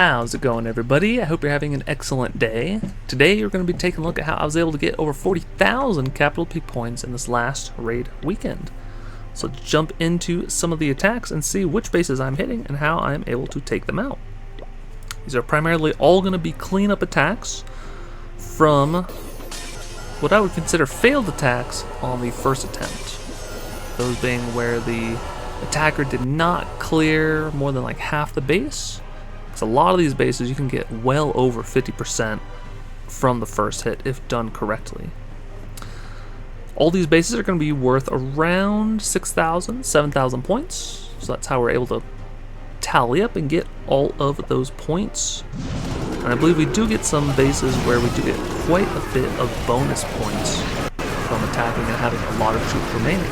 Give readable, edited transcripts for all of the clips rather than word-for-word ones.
How's it going, everybody? I hope you're having an excellent day. Today you're going to be taking a look at how I was able to get over 40,000 capital P points in this last raid weekend. So let's jump into some of the attacks and see which bases I'm hitting and how I'm able to take them out. These are primarily all going to be cleanup attacks from what I would consider failed attacks on the first attempt. Those being where the attacker did not clear more than like half the base. A lot of these bases you can get well over 50% from the first hit if done correctly. All these bases are going to be worth around 6,000, 7,000 points. So that's how we're able to tally up and get all of those points. And I believe we do get some bases where we do get quite a bit of bonus points from attacking and having a lot of troops remaining.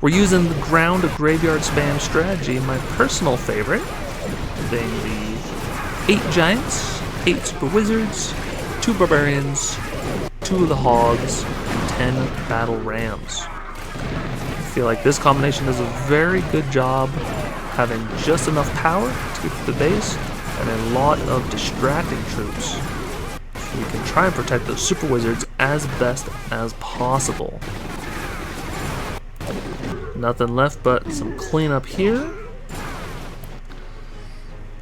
We're using the ground to graveyard spam strategy, my personal favorite, being the 8 giants, 8 super wizards, 2 barbarians, 2 of the hogs, and 10 battle rams. I feel like this combination does a very good job having just enough power to get to the base and a lot of distracting troops. So we can try and protect those super wizards as best as possible. Nothing left but some cleanup here.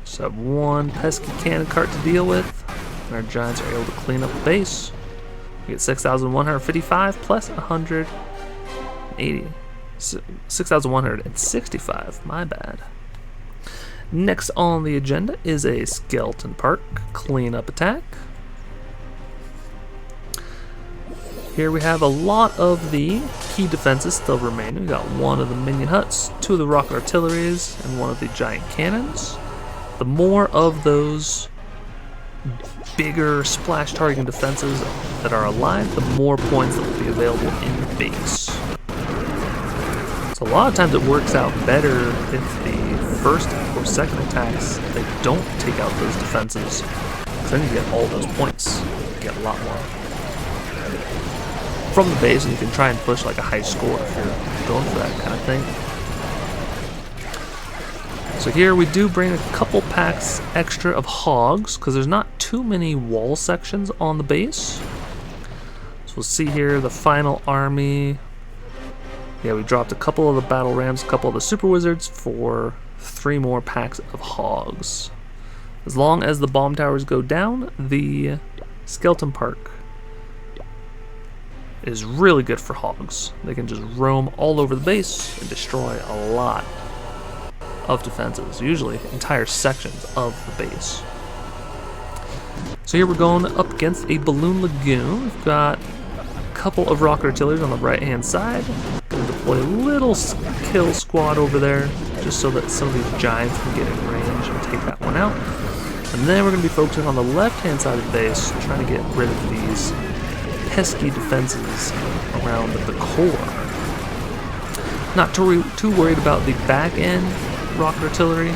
So have one pesky cannon cart to deal with, and our giants are able to clean up the base. We get 6,155 plus 180. 6,165, my bad. Next on the agenda is a Skeleton Park cleanup attack. Here we have a lot of the key defenses still remaining. We got one of the minion huts, 2 of the rocket artilleries, and 1 of the giant cannons. The more of those bigger splash targeting defenses that are alive, the more points that will be available in the base. So a lot of times it works out better if the first or second attacks, they don't take out those defenses, because then you get all those points. You get a lot more from the base, and you can try and push like a high score if you're going for that kind of thing. So here we do bring a couple packs extra of hogs, because there's not too many wall sections on the base. So we'll see here the final army. Yeah, we dropped a couple of the battle rams, a couple of the super wizards for 3 more packs of hogs. As long as the bomb towers go down, the Skeleton Park is really good for hogs. They can just roam all over the base and destroy a lot of defenses, usually entire sections of the base. So here we're going up against a Balloon Lagoon. We've got a couple of rocket artilleries on the right hand side. Going to deploy a little kill squad over there just so that some of these giants can get in range and take that one out. And then we're going to be focusing on the left hand side of the base, trying to get rid of these pesky defenses around the core. Not too worried about the back end rocket artillery.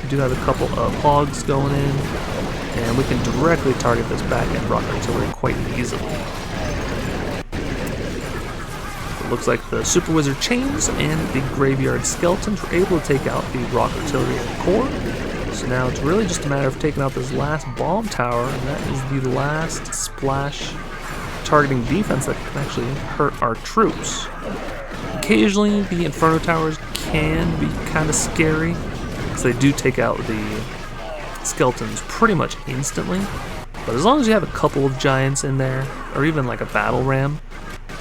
We do have a couple of hogs going in, and we can directly target this back end rocket artillery quite easily. It looks like the super wizard chains and the graveyard skeletons were able to take out the rocket artillery at the core. So now it's really just a matter of taking out this last bomb tower, and that is the last splash targeting defense that can actually hurt our troops. Occasionally the Inferno Towers can be kind of scary, because they do take out the skeletons pretty much instantly. But as long as you have a couple of giants in there, or even like a battle ram,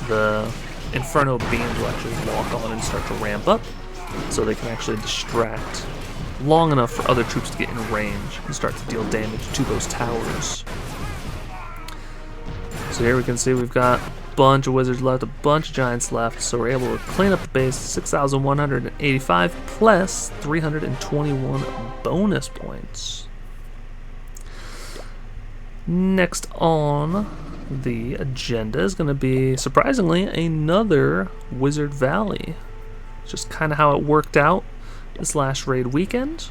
the Inferno beams will actually walk on and start to ramp up, so they can actually distract long enough for other troops to get in range and start to deal damage to those towers. So here we can see we've got a bunch of wizards left, a bunch of giants left, so we're able to clean up the base. 6,185 plus 321 bonus points. Next on the agenda is going to be, surprisingly, another Wizard Valley. It's just kind of how it worked out this last raid weekend.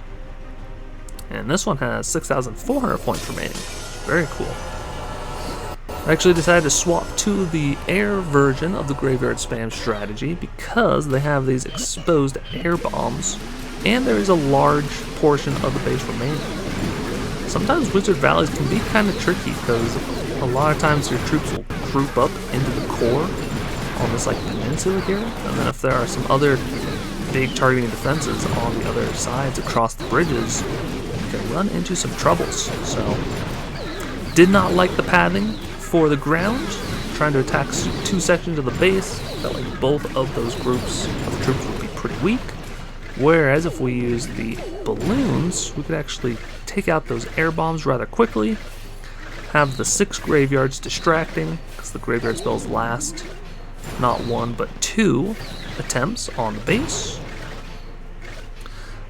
And this one has 6,400 points remaining. Very cool. I actually decided to swap to the air version of the graveyard spam strategy because they have these exposed air bombs, and there is a large portion of the base remaining. sometimes Wizard Valleys can be kind of tricky because a lot of times your troops will group up into the core on this like peninsula here, and then if there are some other big targeting defenses on the other sides across the bridges, you can run into some troubles. So, did not like the pathing for the ground. Trying to attack two sections of the base, felt like both of those groups of troops would be pretty weak. Whereas if we use the balloons, we could actually take out those air bombs rather quickly, have the 6 graveyards distracting, because the graveyard spells last not 1 but 2 attempts on the base.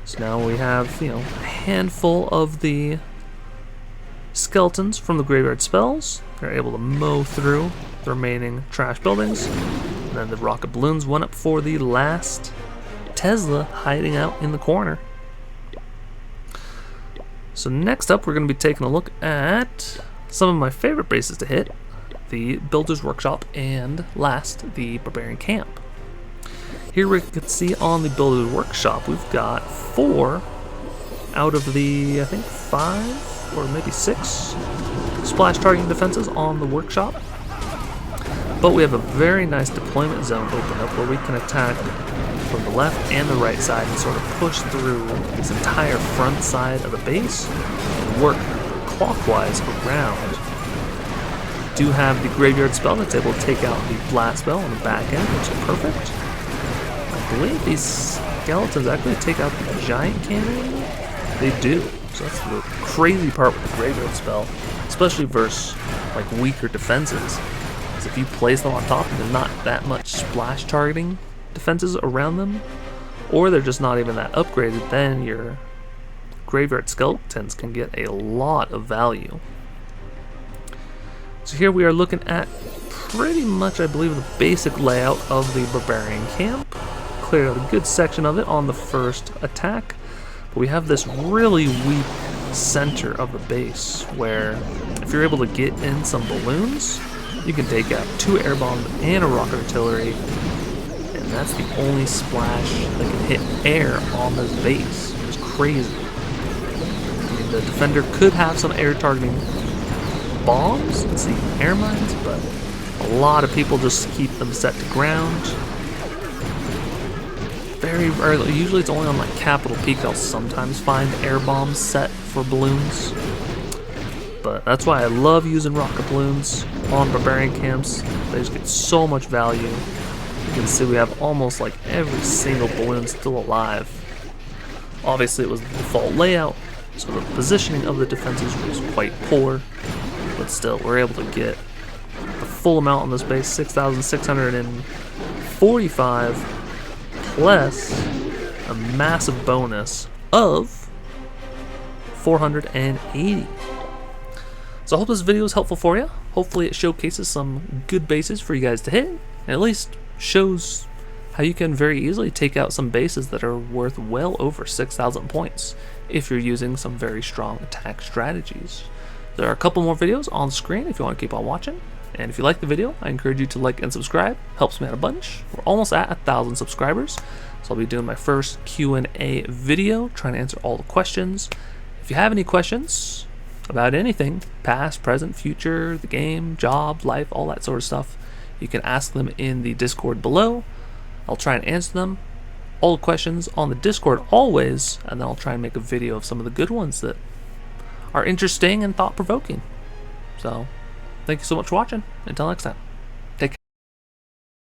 So now we have, a handful of the skeletons from the graveyard spells. They're able to mow through the remaining trash buildings. And then the rocket balloons went up for the last Tesla hiding out in the corner. So next up, we're going to be taking a look at some of my favorite bases to hit, the Builder's Workshop, and last, the Barbarian Camp. Here we can see on the Builder's Workshop, we've got 4 out of the, I think, 5 or maybe 6 splash targeting defenses on the workshop. But we have a very nice deployment zone open up where we can attack from the left and the right side and sort of push through this entire front side of the base and work clockwise around. We do have the graveyard spell that's able to take out the blast spell on the back end, which is perfect. I believe these skeletons actually take out the giant cannon. They do. So that's the crazy part with the graveyard spell, especially versus like weaker defenses. Because if you place them on top and there's not that much splash targeting defenses around them, or they're just not even that upgraded, then your graveyard skeletons can get a lot of value. So here we are looking at pretty much, I believe, the basic layout of the Barbarian Camp. Cleared out a good section of it on the first attack, but we have this really weak center of the base where if you're able to get in some balloons, you can take out 2 air bombs and a rocket artillery, and that's the only splash that can hit air on this base. It's crazy. I mean, the defender could have some air targeting bombs and see air mines, but a lot of people just keep them set to ground. Very rarely, usually it's only on like Capital Peak I'll sometimes find air bombs set for balloons. But that's why I love using rocket balloons on Barbarian Camps. They just get so much value. You can see we have almost like every single balloon still alive. Obviously it was the default layout, so the positioning of the defenses was quite poor. But still, we're able to get the full amount on this base, 6,645, plus a massive bonus of 480. So I hope this video was helpful for you. Hopefully it showcases some good bases for you guys to hit, and at least shows how you can very easily take out some bases that are worth well over 6,000 points if you're using some very strong attack strategies. There are a couple more videos on screen if you want to keep on watching. And if you like the video, I encourage you to like and subscribe. Helps me out a bunch. We're almost at 1,000 subscribers, so I'll be doing my first Q&A video, trying to answer all the questions. If you have any questions about anything, past, present, future, the game, job, life, all that sort of stuff, you can ask them in the Discord below. I'll try and answer them. All the questions on the Discord always, and then I'll try and make a video of some of the good ones that are interesting and thought-provoking. So, thank you so much for watching. Until next time.